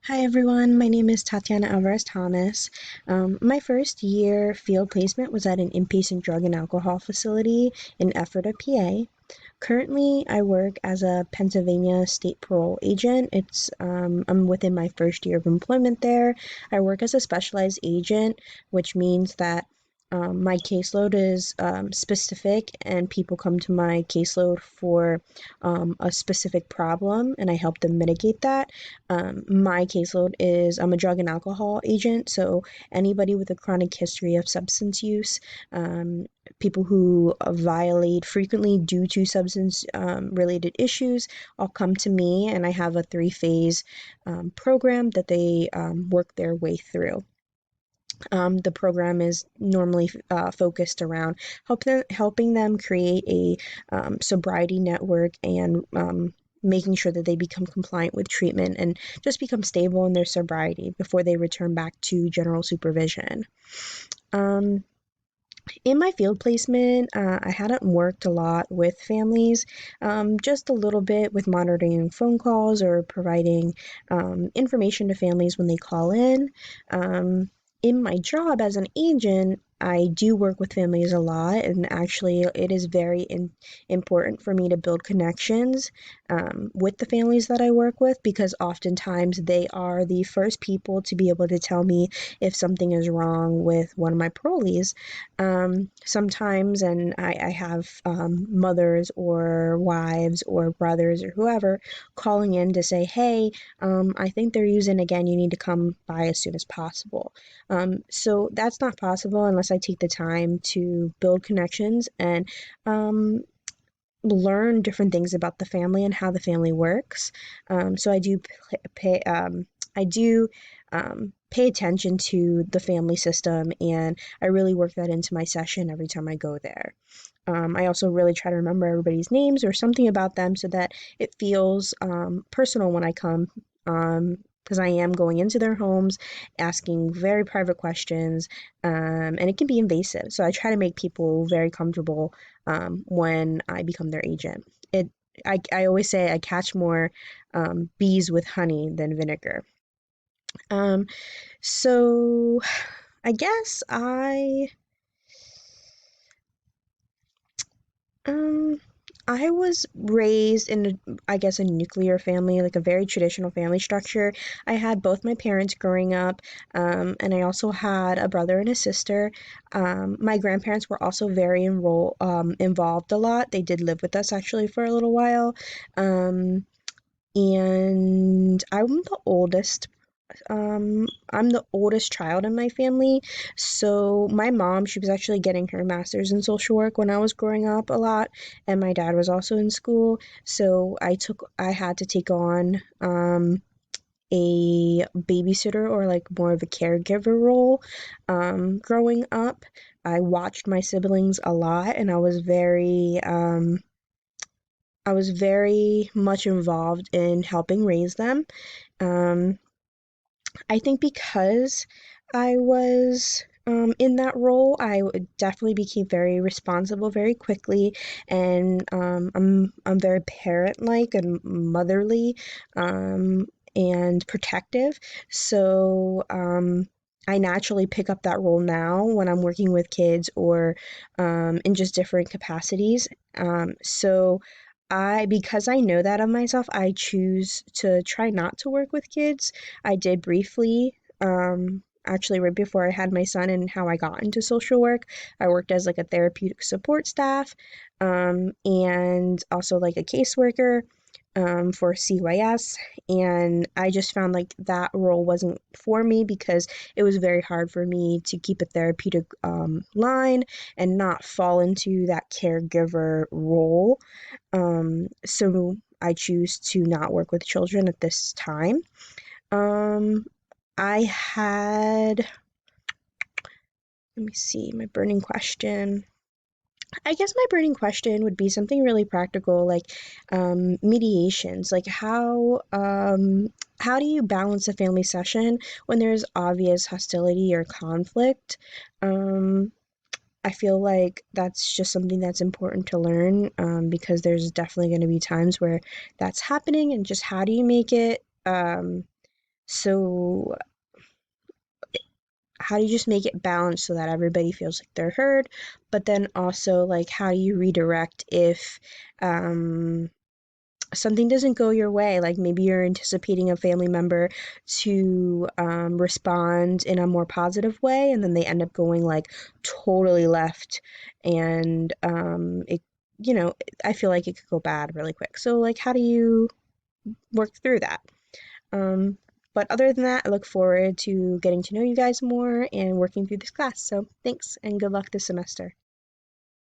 Hi everyone, my name is Tatiana Alvarez Thomas. My first year field placement was at an inpatient drug and alcohol facility in Ephrata, PA. Currently, I work as a Pennsylvania state parole agent. I'm within my first year of employment there. I work as a specialized agent, which means that my caseload is specific, and people come to my caseload for a specific problem, and I help them mitigate that. My caseload is I'm a drug and alcohol agent, so anybody with a chronic history of substance use, people who violate frequently due to substance related issues all come to me, and I have a three-phase program that they work their way through. The program is normally focused around helping them create a sobriety network and making sure that they become compliant with treatment and just become stable in their sobriety before they return back to general supervision. Um, in my field placement, I hadn't worked a lot with families, just a little bit with monitoring phone calls or providing information to families when they call in. Um, in my job as an agent, I do work with families a lot, and actually, it is important for me to build connections with the families that I work with because oftentimes they are the first people to be able to tell me if something is wrong with one of my parolees. Sometimes, and I have mothers or wives or brothers or whoever calling in to say, hey, I think they're using again, you need to come by as soon as possible. So that's not possible unless I take the time to build connections and um, learn different things about the family and how the family works. So I do pay attention to the family system, and I really work that into my session every time I go there. I also really try to remember everybody's names or something about them so that it feels personal when I come. Because I am going into their homes, asking very private questions, and it can be invasive. So I try to make people very comfortable when I become their agent. I always say I catch more bees with honey than vinegar. Um, so I guess um I was raised in I guess a nuclear family, like a very traditional family structure. I had both my parents growing up, and I also had a brother and a sister. My grandparents were also very involved a lot. They did live with us actually for a little while. Um, and I'm the oldest child in my family. So my mom, she was actually getting her master's in social work when I was growing up a lot, and my dad was also in school. So I had to take on a babysitter or like more of a caregiver role. Growing up, I watched my siblings a lot, and I was very much involved in helping raise them. Um, I think because I was in that role, definitely became very responsible very quickly, and I'm very parent-like and motherly, and protective. So I naturally pick up that role now when I'm working with kids or in just different capacities. So because I know that of myself, I choose to try not to work with kids. I did briefly, actually right before I had my son and how I got into social work. I worked as like a therapeutic support staff, and also like a caseworker, for CYS. And I just found like that role wasn't for me because it was very hard for me to keep a therapeutic line and not fall into that caregiver role. So I choose to not work with children at this time. Um, I had, let me see, my burning question. I guess my burning question would be something really practical, like mediations. Like how do you balance a family session when there's obvious hostility or conflict? Um, I feel like that's just something that's important to learn, because there's definitely going to be times where that's happening, and just how do you make it So how do you just make it balanced so that everybody feels like they're heard, but then also like how do you redirect if something doesn't go your way, like maybe you're anticipating a family member to respond in a more positive way, and then they end up going like totally left, and it, you know, I feel like it could go bad really quick. So, like, how do you work through that? Um, but other than that, I look forward to getting to know you guys more and working through this class. So, thanks and good luck this semester.